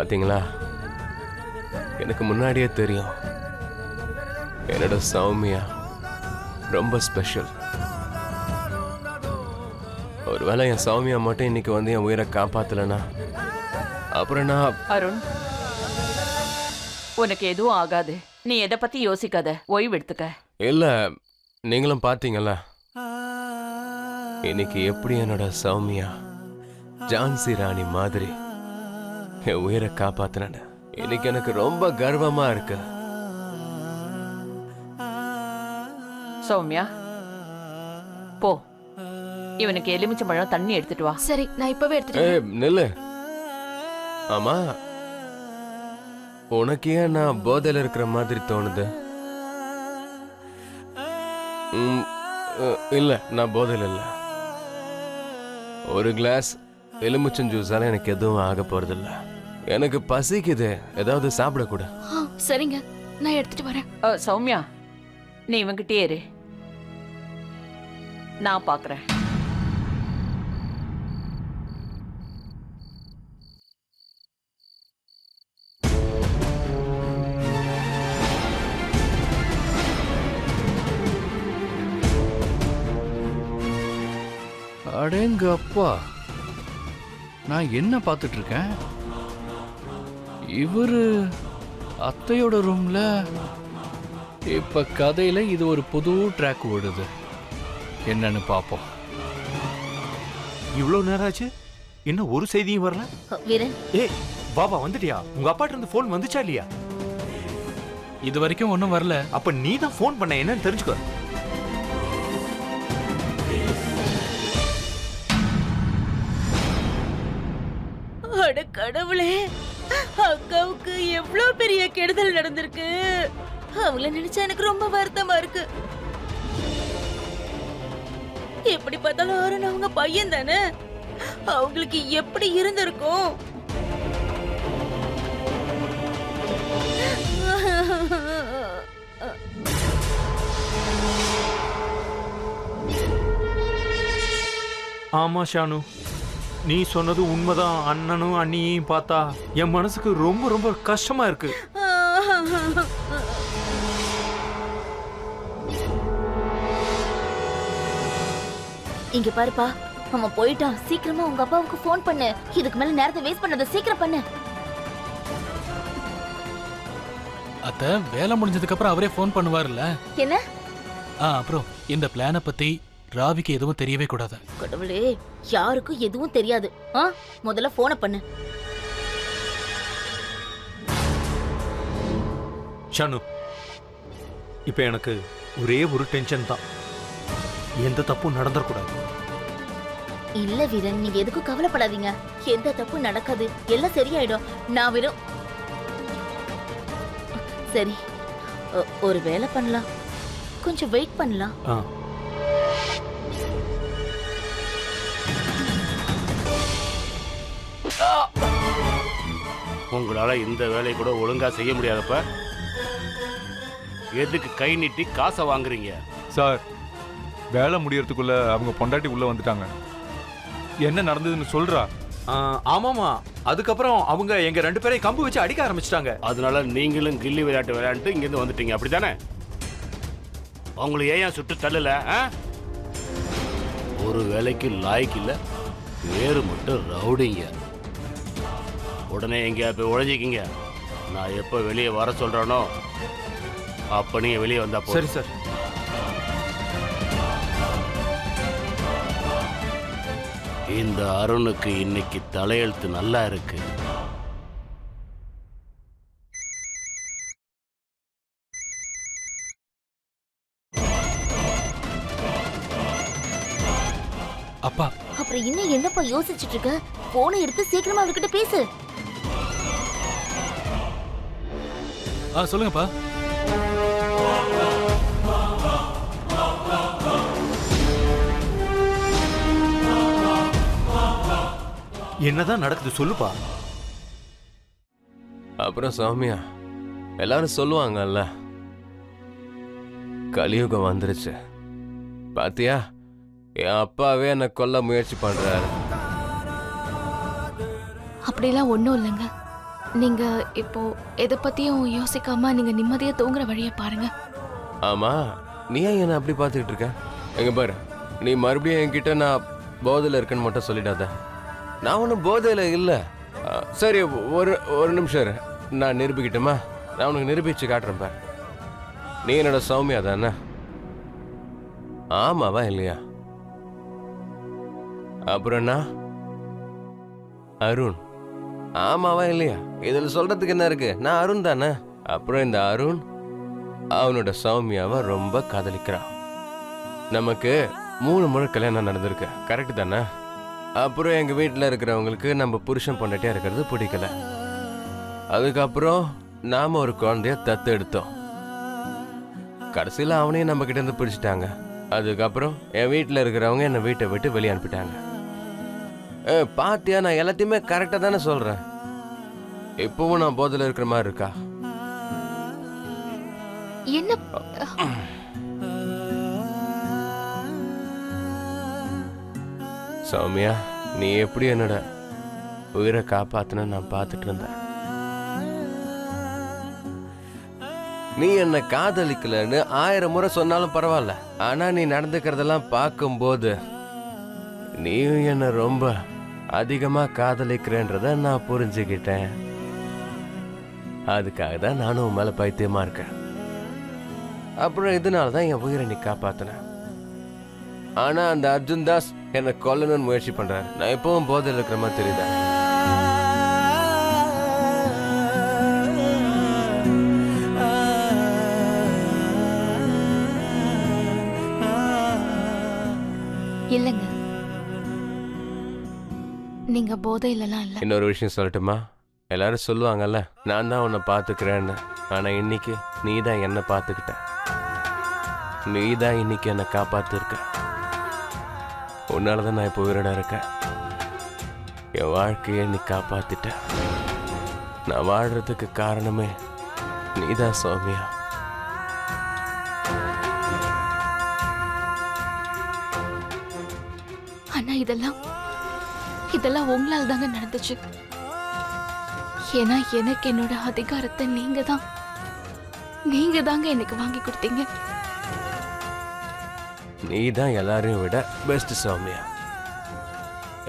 பாத்தீங்களா, எனக்கு முன்னாடியே தெரியும் என்னோட சௌமியா ரொம்ப ஸ்பெஷல். ஒருவேளை என் சௌமியா மட்டும் இன்னைக்கு வந்து என் உயிரை காப்பாத்தலனா அப்புறம் நான்... அருண், உனக்கு எதுவும் ஆகாது. நீ எதை பத்தி யோசிக்காத, ஓய்வு எடுத்துக்க. இல்ல, நீங்களும் பாத்தீங்களா இன்னைக்கு எப்படி என்னோட சௌமியா ஜான்சி ராணி மாதிரி என் உயிரை காப்பாத்தின. இன்னைக்கு எனக்கு ரொம்ப கர்வமா இருக்கு. சௌமியா, போ, இவனுக்கு எலுமிச்சம்பழம் தண்ணி எடுத்துட்டு வா. சரி, நான் இப்பவே எடுத்துட்டு. நில்லு. ஆமா, உனக்கு ஏன் நான் போதையில இருக்கிற மாதிரி தோணுது? இல்ல, நான் போதையில இல்ல. ஒரு கிளாஸ் எலுமிச்சம் ஜூஸால எனக்கு எதுவும் ஆக போறது இல்ல. எனக்கு பசிக்குது, ஏதாவது சாப்பிட கூட. சரிங்க, நான் எடுத்துட்டு வரேன். சௌமியா, நீ இவங்கிட்டே இரு, நான் பாக்குறேன். அடேங்க அப்பா, நான் என்ன பார்த்துட்டு இருக்கேன்? இவரு அத்தையோட ரூம்ல. இப்ப கதையில இது ஒரு புது ட்ராக் ஓடுது. என்னன்னு பாப்போம். இவ்வளவு நேரம் ஆச்சு, இன்னும் ஒரு செய்தியும் வரல. வீரன், ஏய் பாபா, வந்துட்டியா? உங்க அப்பாட்ட இருந்து போன் வந்துச்சா இல்லையா? இது வரைக்கும் ஒன்றும் வரல. அப்ப நீ தான் போன் பண்ண, என்னன்னு தெரிஞ்சுக்கோ. அட கடவுளே, அக்காவுக்கு எவ்வளவு பெரிய கெடுதல் நடந்திருக்கு. அவங்கள நினைச்சா எனக்கு ரொம்ப வருத்தமா இருக்கு. எப்படி பார்த்தாலும் அருண் அவங்க பையன் தானே, அவங்களுக்கு எப்படி இருந்திருக்கும்? ஆமா ஷானு, நீ சொன்னது உண்மைதான். அண்ணனும் அண்ணியையும் பார்த்தா என் மனசுக்கு ரொம்ப ரொம்ப கஷ்டமா இருக்கு. இங்க பாருப்பா, அவன் போயிட்டான். சீக்கிரமா உங்க அப்பாவுக்கு போன் பண்ணு. இதுக்கு மேல நேரத்தை வேஸ்ட் பண்ணாத, சீக்கிரம் பண்ணு. அத்தை, வேலை முடிஞ்சதுக்கு அப்புறம் அவரே ஃபோன் பண்ணுவார்ல. என்ன? அப்புறம் இந்த பிளானை பத்தி ராவிக்கு எதுவும் தெரியவே கூடாது. கடவுளே, யாருக்கும் எதுவும் தெரியாது. முதல்ல போனை பண்ணு. ஷானு, இப்ப எனக்கு ஒரே ஒரு டென்ஷன் தான். எந்த தப்பும் நடந்துடக்கூடாது. இல்ல வீரன், நீங்க எதுக்கும் கவலைப்படாதீங்க. எந்த தப்பு நடக்காது, எல்லாம் சரியாயிடும். நான் வெறும்... சரி, ஒரு வேலை பண்ணலாம். கொஞ்சம் வெயிட் பண்ணலாம். உங்களால இந்த வேலையை கூட ஒழுங்கா செய்ய முடியாதப்ப எதுக்கு கை நீட்டி காசை வாங்குறீங்க? சார், வேலை முடியறதுக்குள்ள அவங்க பொண்டாட்டி உள்ள வந்துட்டாங்க. என்ன நடந்ததுன்னு சொல்றா? ஆமாமா, அதுக்கப்புறம் அவங்க எங்க 2 பேரையும் கம்பு வச்சு அடிக்க ஆரம்பிச்சிட்டாங்க. அதனால நீங்களும் கில்லி விளையாட்டு விளையாண்டு இங்க இருந்து வந்துட்டீங்க, அப்படித்தானே? அவங்களை ஏன் சுட்டு தள்ளல? ஒரு வேலைக்கு லாய்க்கு இல்ல, வேறு மட்டும் ரவுடிங்க. உடனே எங்கேயா போய் உழைஞ்சிக்கிங்க. நான் எப்போ வெளியே வர சொல்றேனோ அப்ப நீங்க வெளியே வந்தா போதும். சரி சார். இந்த அருணுக்கு இன்னைக்கு தலையெழுத்து நல்லா இருக்கு. அப்பா, அப்புறம் இன்னும் என்னப்பா யோசிச்சுட்டு இருக்க? போனை எடுத்து சீக்கிரமா அவர்கிட்ட பேசு. சொல்லுங்கப்பா. என்னதான் நடக்குது சொல்லுப்பா. அப்புறம் சௌமியா, எல்லாரும் சொல்லுவாங்கல்ல, கலியுகம் வந்துருச்சு. பாத்தியா, என் அப்பாவே என்னை கொல்ல முயற்சி பண்றாரு. அப்படிலாம் ஒண்ணும் இல்லைங்க. நீங்க இப்போ எதை பத்தியும் யோசிக்காம நீங்க நிம்மதியா தூங்குற வழியை பாருங்க. ஆமா, நீ ஏன் என்ன அப்படி பார்த்துக்கிட்டு இருக்க? எங்க பாரு, நீ மறுபடியும் என்கிட்ட நான் போதையில் இருக்கேன்னு மட்டும் சொல்லிடாத. நான் ஒன்றும் போதையில் இல்லை. சரி, ஒரு நிமிஷம் இரு. நான் நிரூபிக்கிட்டுமா? நான் உனக்கு நிரூபிச்சு காட்டுறேன் பாரு. நீ என்னோட சௌமியா தானே? ஆமாவா இல்லையா? அப்புறம் நான் அருண். ஆமாவா இல்லையா? இதில் சொல்றதுக்கு என்ன இருக்கு? நான் அருண் தானே. அப்புறம் இந்த அருண் அவனோட சௌமியாவை ரொம்ப காதலிக்கிறான். நமக்கு 3 முறை கல்யாணம் நடந்திருக்கு, கரெக்டு தானே? அப்புறம் எங்கள் வீட்டில் இருக்கிறவங்களுக்கு நம்ம புருஷன் பொண்டாட்டியாக இருக்கிறது பிடிக்கல. அதுக்கப்புறம் நாம் ஒரு குழந்தைய தத்து எடுத்தோம். கடைசியில் அவனையும் நம்ம கிட்ட இருந்து பிடிச்சிட்டாங்க. அதுக்கப்புறம் என் வீட்டில் இருக்கிறவங்க என்னை வீட்டை விட்டு வெளியே அனுப்பிட்டாங்க. பாத்தியா, நான் எல்லாத்தையுமே கரெக்டாக தானே சொல்கிறேன். இப்பவும் நான் போதில் இருக்கிற மாதிரி இருக்கா? என்ன சௌமியா, நீ எப்படி என்னோட உயிரை காப்பாத்தின நான் பார்த்துட்டு இருந்தேன். நீ என்ன காதலிக்கலன்னு 1000 முறை சொன்னாலும் பரவாயில்ல. ஆனா நீ நடந்துக்கிறதெல்லாம் பார்க்கும்போது நீயும் என்ன ரொம்ப அதிகமா காதலிக்கிறேன்றத நான் புரிஞ்சுக்கிட்டேன். அதுக்காக தான் நானும் உன் மேல பைத்தியமா இருக்கேன். அப்புறம் இதனால தான் என் உயிரை நீ காப்பாத்தின. ஆனா அந்த அர்ஜுன் தாஸ் என்னை கொல்லணும்னு முயற்சி பண்றாரு. நான் எப்பவும் போதையில் இருக்கிற மாதிரி தெரியுதா? இல்லைங்க, நீங்க போதையிலலாம் இல்ல. இன்னொரு விஷயம் சொல்லட்டுமா? எல்லாரும் சொல்லுவாங்கல்ல, நான் தான் உன்னை பார்த்துக்கிறேன்னு. ஆனா இன்னைக்கு நீ தான் என்னை பார்த்துக்கிட்ட. நீ தான் இன்னைக்கு என்னை காப்பாத்திருக்க. உன்னாலதான் நான் இப்போ உயிரோட இருக்கேன். என் வாழ்க்கையை நீ காப்பாத்திட்ட. நான் வாழ்றதுக்கு காரணமே நீதான் சௌமியா. ஆனா இதெல்லாம் உங்களால தாங்க நடந்துச்சு. ஏன்னா எனக்கு என்னோட அதிகாரத்தை நீங்க தாங்க எனக்கு வாங்கி கொடுத்தீங்க. நீ தான் எல்லாரையும் விட பெஸ்ட் சௌமியா.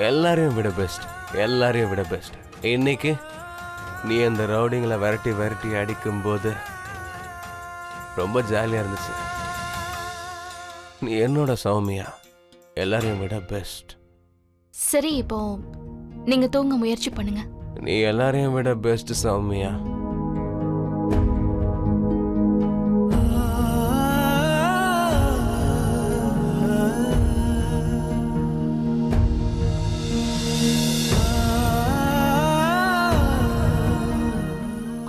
எல்லாரையும் விட பெஸ்ட், எல்லாரையும் விட பெஸ்ட். இன்னைக்கு நீ அந்த ரவுடிங்களை விரட்டி அடிக்கும்போது ரொம்ப ஜாலியாக இருந்துச்சு. நீ என்னோட சௌமியா, எல்லாரையும் விட பெஸ்ட். சரி, இப்போ நீங்க தூங்க முயற்சி பண்ணுங்க. நீ எல்லாரையும் விட பெஸ்ட் சௌமியா.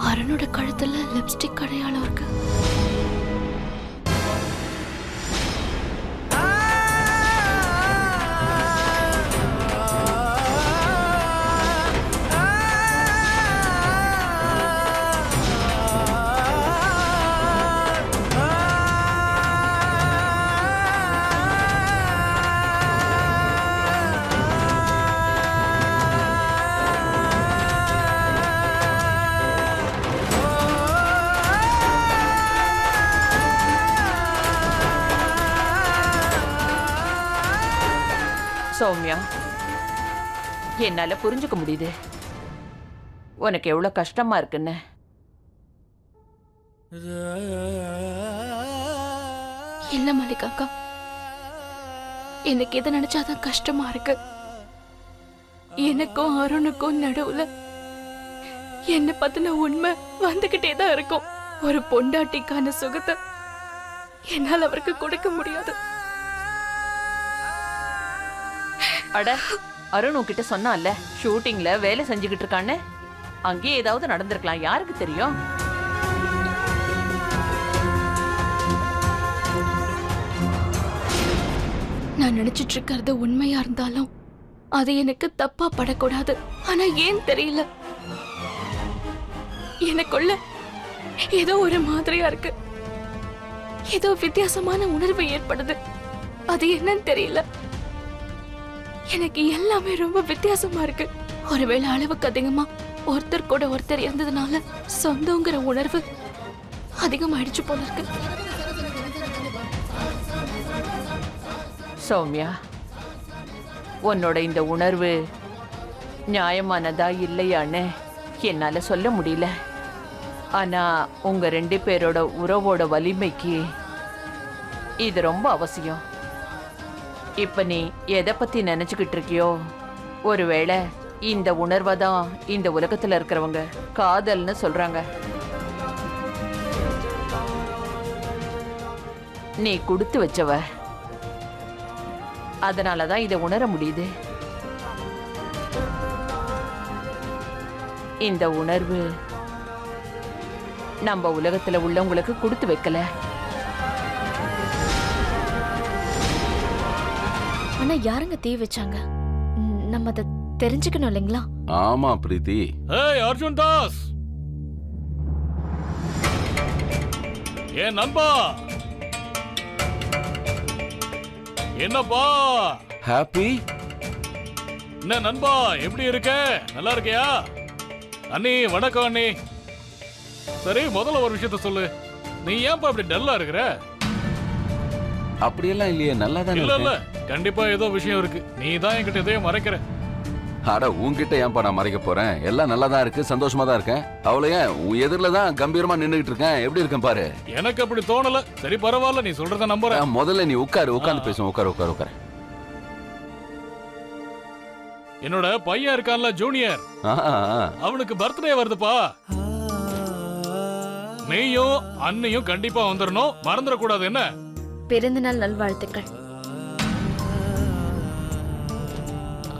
அருணோட கழுத்துல லிப்ஸ்டிக் அடையாளம் இருக்கு. சௌமியா, என்னால புரிஞ்சுக்க முடியுது உனக்கு எவ்வளவு கஷ்டமா இருக்குன்னு. இல்ல மல்லிகாக்கா, எனக்கு எதை நினைச்சாதான் கஷ்டமா இருக்கு. எனக்கும் அருணுக்கும் நடுவுல என்ன பத்தின உண்மை வந்துகிட்டே தான் இருக்கும். ஒரு பொண்டாட்டிக்கான சுகத்தை என்னால் அவருக்கு கொடுக்க முடியாது. அட, அருண் உன்கிட்ட சொன்னான்ல ஷூட்டிங்ல வேலை செஞ்சுக்கிட்டு இருக்கான்னு. அங்கேயே ஏதாவது நடந்திருக்கலாம், யாருக்கு தெரியும்? நான் நினைச்சிட்டு இருக்கிறது உண்மையா இருந்தாலும் அது எனக்கு தப்பா படக்கூடாது. ஆனா ஏன் தெரியல, எனக்குள்ள ஏதோ ஒரு மாதிரியா இருக்கு. ஏதோ வித்தியாசமான உணர்வு ஏற்படுது. அது என்னன்னு தெரியல. எனக்கு எல்லாமே ரொம்ப வித்தியாசமா இருக்கு. ஒருவேளை அளவுக்கு அதிகமா ஒருத்தர் கூட ஒருத்தர் இருந்ததுனால சொந்தங்கிற உணர்வு அதிகமாயிடுச்சு போல இருக்கு. சௌமியா, உன்னோட இந்த உணர்வு நியாயமானதா இல்லையான்னு என்னால சொல்ல முடியல. ஆனா உங்க 2 பேரோட உறவோட வலிமைக்கு இது ரொம்ப அவசியம். இப்ப நீ எதை பத்தி நினைச்சுக்கிட்டு இருக்கியோ, ஒருவேளை இந்த உணர்வை தான் இந்த உலகத்துல இருக்கிறவங்க காதல்னு சொல்றாங்க. நீ கொடுத்து வச்சவ, அதனாலதான் இதை உணர முடியுது. இந்த உணர்வு நம்ம உலகத்துல உள்ளவங்களுக்கு கொடுத்து வைக்கல. ஆனா யாருங்க தீ வச்சாங்க? நம்ம அதை தெரிஞ்சுக்கணும் இல்லைங்களா? ஆமா பிரீத்தி. ஏய் அர்ஜுன் தாஸ், ஏன் நண்பா, என்னப்பா? ஹாப்பி. என்ன நண்பா, எப்படி இருக்க? நல்லா இருக்கியா? அண்ணி வணக்கம் அண்ணி. சரி, முதல்ல ஒரு விஷயத்த சொல்லு, நீ ஏன்பா இப்படி டல்லா இருக்கிற? அப்படியெல்லாம் இல்லையே, நல்லா தான் இல்ல இல்ல, கண்டிப்பா ஏதோ விஷயம் இருக்கு. நீ தான் என்கிட்ட எதையும் மறைக்கிற. அட உன்கிட்ட ஏன்பா நான் மறைக்க போறேன்? எல்லாம் நல்லா தான் இருக்கு, சந்தோஷமா தான் இருக்கேன். அவ்வளோ ஏன் உன் எதிரில தான் கம்பீரமா நின்னுகிட்டு இருக்கேன். எப்படி இருக்கேன் பாரு. எனக்கு அப்படி தோணல. சரி பரவாயில்ல, நீ சொல்றத நம்புறேன். முதல்ல நீ உட்காந்து பேசுவோம். உட்காரு. என்னோட பையன் இருக்கான்ல ஜூனியர், அவனுக்கு பர்த்டே வருதுப்பா. நீயும் அண்ணியும் கண்டிப்பா வந்துடணும், மறந்துடக்கூடாது. என்ன? பிறந்தநாள் நல்வாழ்த்துக்கள்.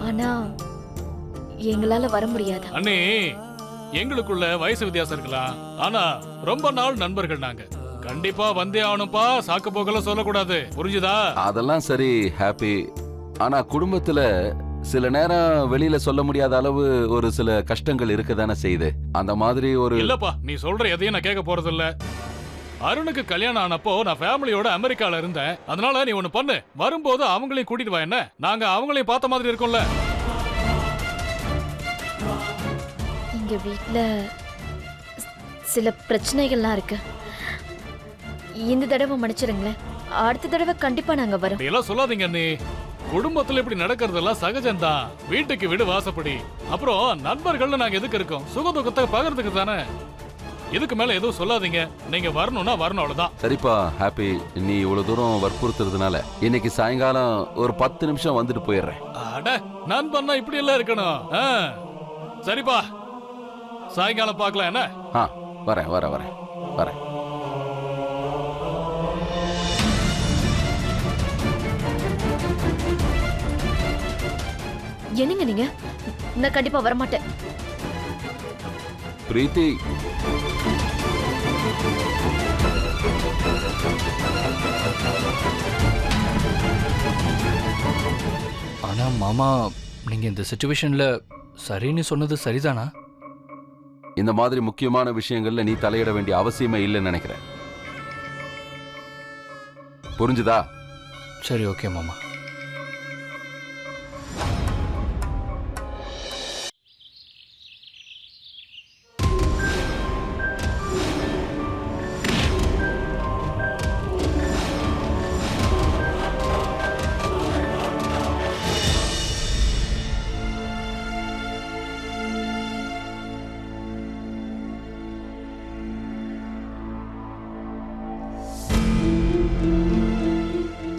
ஆனா எங்களால வர முடியாது. அண்ணி, எங்களுக்குள்ள வயசு வித்தியாசம் இருக்கலாம், ஆனா ரொம்ப நாள் நண்பர்கள் நாங்க. கண்டிப்பா வந்தே ஆகணும்பா. சாக்கு போக்கல சொல்லக்கூடாது, புரிஞ்சுதா? அதெல்லாம் சரி ஹாப்பி. ஆனா குடும்பத்துல சில நேரம் வெளியில சொல்ல முடியாத அளவு ஒரு சில கஷ்டங்கள் இருக்கதானே செய்யுது. அந்த மாதிரி ஒரு இல்லப்பா, நீ சொல்ற எதையும் நான் கேட்க போறது இல்ல. அருணுக்கு கல்யாணம் ஆனப்போ நான் ஃபேமிலியோட அமெரிக்கால இருந்தேன். அதனால நீ ஒண்ணு பண்ணு, வரும்போது அவங்களையும் கூட்டிட்டு வா. என்ன, நாங்க அவங்களையும் பார்த்த மாதிரி இருக்கும்ல. எங்க வீட்ல சில பிரச்சனைகள்லாம் இருக்கு. இந்த தடவை மன்னிச்சிருங்களேன், அடுத்த தடவை கண்டிப்பா நாங்க வரோம். எல்லாம் சொல்லாதீங்க அண்ணி. குடும்பத்துல இப்படி நடக்கிறதெல்லாம் சகஜம்தான். வீட்டுக்கு வீடு வாசப்படி. அப்புறம் நண்பர்கள்னு நாங்க எதுக்கு இருக்கோம்? சுகதுக்கத்தை பகிர்ந்துக்கு தானே. இதுக்கு மேல எதுவும் சொல்லாதீங்க. நீங்க வரணும்னா வரணும், அவ்வளவுதான். சரிப்பா ஹாப்பி. நீ இவ்வளவு தூரம் வற்புறுத்துறதுனால இன்னைக்கு சாயங்காலம் ஒரு 10 நிமிஷம் வந்துட்டு போயிடுறேன். அட, நண்பன்னா இப்படி எல்லாம் இருக்கணும். சரிப்பா, சாயங்காலம் பார்க்கலாம். என்ன? வரேன். என்னங்க நீங்க? நான் கண்டிப்பா வரமாட்டேன். பிரீத்தி, ஆனா மாமா, நீங்க இந்த சிச்சுவேஷன்ல சரின்னு சொன்னது சரிதானா? இந்த மாதிரி முக்கியமான விஷயங்கள்ல நீ தலையிட வேண்டிய அவசியமே இல்லைன்னு நினைக்கிறேன். புரிஞ்சுதா? சரி, ஓகே மாமா.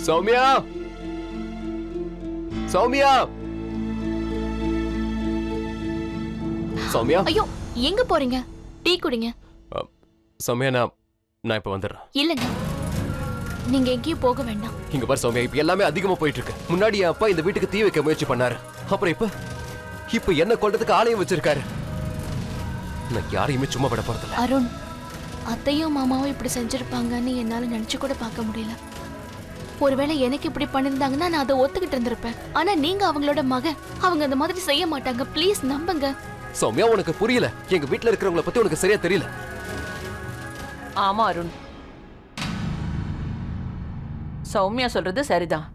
சௌமியா, சௌமியா, சௌமியா. ஐயோ, எங்க போறீங்க? டீ குடிங்க. சௌமியா, நான் இப்ப வந்துடுறேன். இல்லங்க, நீங்க எங்கேயும் போக வேண்டாம். இங்க பாரு சௌமியா, இப்ப எல்லாமே அதிகமா போயிட்டு இருக்கு. முன்னாடி என் அப்பா இந்த வீட்டுக்கு தீ வைக்க முயற்சி பண்ணாரு. அப்புறம் இப்ப என்ன கொல்றதுக்கு ஆலயம் வச்சிருக்காரு. நான் யாரையுமே சும்மா விட போறதில்ல. அருண், அத்தையும் மாமாவும் இப்படி செஞ்சிருப்பாங்கன்னு என்னால நினைச்சு கூட பார்க்க முடியல. ஒருவேளை எனக்கு இப்படி பண்ணிருந்தாங்கன்னா நான் அதை ஒத்துக்கிட்டு இருந்திருப்பேன். ஆனா நீங்க அவங்களோட மகன், அவங்க அந்த மாதிரி செய்ய மாட்டாங்க. ப்ளீஸ் நம்புங்க. சௌமியா, உனக்கு புரியல. எங்க வீட்ல இருக்கிறவங்கள பத்தி உனக்கு சரியா தெரியல. ஆமா அருண், சௌமியா சொல்றது சரிதான்.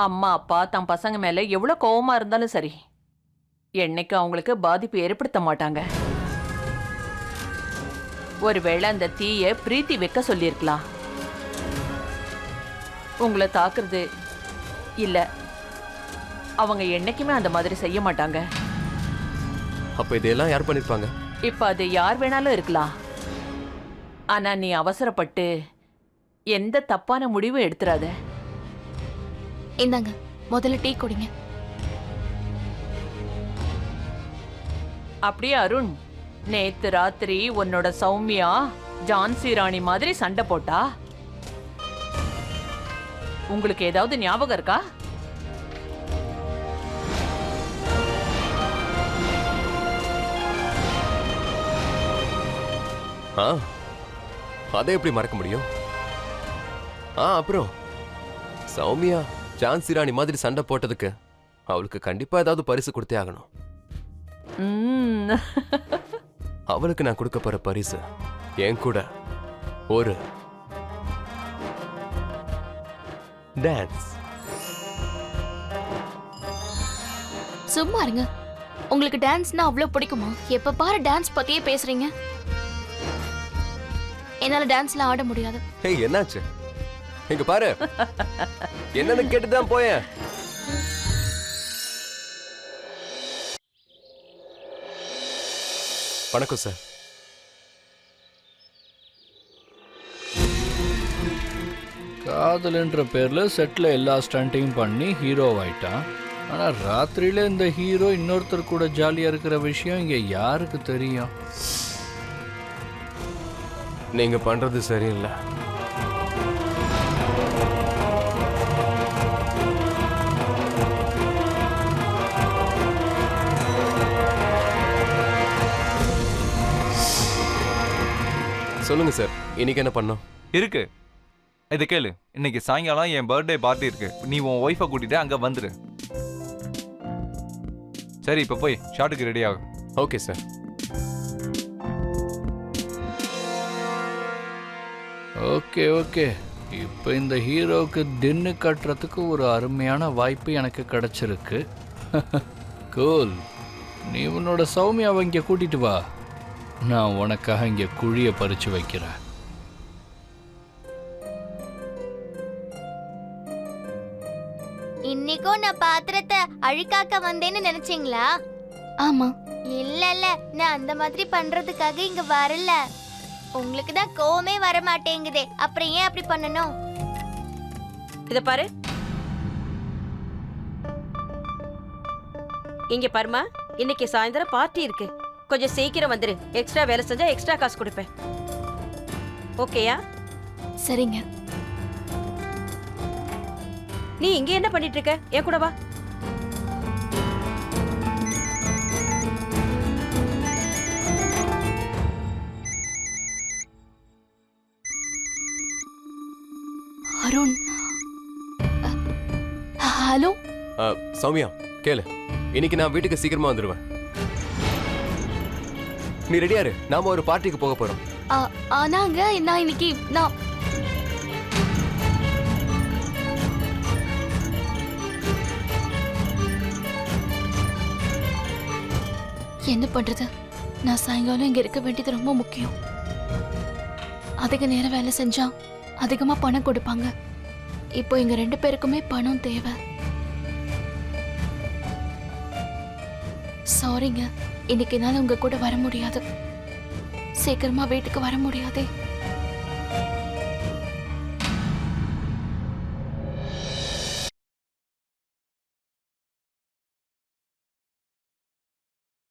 அம்மா அப்பா தம் பசங்க மேல எவ்வளவு கோவமா இருந்தாலும் சரி, என்னைக்கு அவங்களுக்கு பாதிப்பு ஏற்படுத்த மாட்டாங்க. ஒருவேளை அந்த தீய பிரீத்தி வைக்க சொல்லியிருக்கலாம். உங்களை தாக்குறது இல்ல. அவங்க என்னைக்குமே அந்த மாதிரி செய்ய மாட்டாங்க. அப்ப இதெல்லாம் யார் பண்ணிருப்பாங்க? இப்ப அது யார் வேணாலும் இருக்கலாம். ஆனா நீ அவசரப்பட்டு எந்த தப்பான முடிவும் எடுத்துறாத. இந்தாங்க, முதல்ல டீ குடிங்க. அப்படியே அருண், நேத்து ராத்திரி உன்னோட சௌமியா ஜான்சி ராணி மாதிரி சண்டை போட்டா. உங்களுக்கு ஏதாவது ஞாபகம் இருக்கா? அதை எப்படி மறக்க முடியும்? அப்புறம் சௌமியா ஜான்சி ராணி மாதிரி சண்டை போட்டதுக்கு அவளுக்கு கண்டிப்பா ஏதாவது பரிசு கொடுத்தே ஆகணும். அவளுக்கு நான் கொடுக்க போற பரிசு என் கூட ஒரு டான்ஸ். சும்மா இருங்க. உங்களுக்கு டான்ஸ்னா அவ்வளவு பிடிக்குமா? எப்ப பாரு டான்ஸ் பத்தியே பேசுறீங்க. என்னால டான்ஸ்ல ஆட முடியாது. என்னாச்சு? இங்க பாரு, என்னன்னு கேட்டுதான் போயேன். வணக்கம் சார். காதல்ன்ற பேர்ல செட்ல எல்லா ஸ்டண்ட்டையும் பண்ணி ஹீரோவாயிட்டான். ஆனா ராத்திரியில இந்த ஹீரோ இன்னொருத்தர் கூட ஜாலியா இருக்கிற விஷயம் இங்க யாருக்கு தெரியும்? நீங்க பண்றது சரியில்லை. சொல்லுங்க சார், இன்னைக்கு என்ன பண்ணோம்? இருக்கு, இதை கேளு. இன்னைக்கு சாயங்காலம் என் பர்த்டே பார்ட்டி இருக்கு. நீ உன் ஒய்ஃபை கூட்டிட்டு அங்க வந்துரு. சரி, இப்ப போய் ஷாட்டுக்கு ரெடி ஆகும். Okay sir. Okay okay. இப்போ இந்த ஹீரோவுக்கு தின்னு கட்டுறதுக்கு ஒரு அருமையான வாய்ப்பு எனக்கு கிடைச்சிருக்கு. கூல். நீ உன்னோட சௌமியாவை இங்கே கூட்டிட்டு வா. நான் உனக்காக இங்கே குழியை பறிச்சு வைக்கிறேன். இன்னைக்கும் நான் பாத்திரத்தை அழுக்காக்க வந்தேன்னு நினைச்சீங்களா? ஆமா. இல்ல இல்ல, நான் அந்த மாதிரி பண்றதுக்காக இங்க வரல. உங்களுக்கு தான் கோவமே வர மாட்டேங்குதே, அப்புறம் ஏன் அப்படி பண்ணணும்? இத பாரு, இங்க பாருமா, இன்னைக்கு சாயந்தரம் பார்ட்டி இருக்கு. கொஞ்சம் சீக்கிரம் வந்துரு. எக்ஸ்ட்ரா வேலை செஞ்சா எக்ஸ்ட்ரா காசு கொடுப்பேன். ஓகேயா? சரிங்க. நீ இங்க என்ன பண்ணிட்டு இருக்க? என் கூட வா. அருண். ஹலோ. சௌமியா கேளு, இன்னைக்கு நான் வீட்டுக்கு சீக்கிரமா வந்துடுவேன். நீ ரெடியா இரு, நாம ஒரு பார்ட்டிக்கு போக போறோம். ஆனாங்க நான் இன்னைக்கு என்ன பண்றது? நான் சாயங்காலம் இங்க இருக்க வேண்டியது ரொம்ப முக்கியம். அதிக நேரம் வேலை செஞ்சா அதிகமா பணம் கொடுப்பாங்க. இப்போ எங்க 2 பேருக்குமே பணம் தேவை. சாரிங்க, இன்னைக்கு என்னால உங்க கூட வர முடியாது. சீக்கிரமா வீட்டுக்கு வர முடியாதே.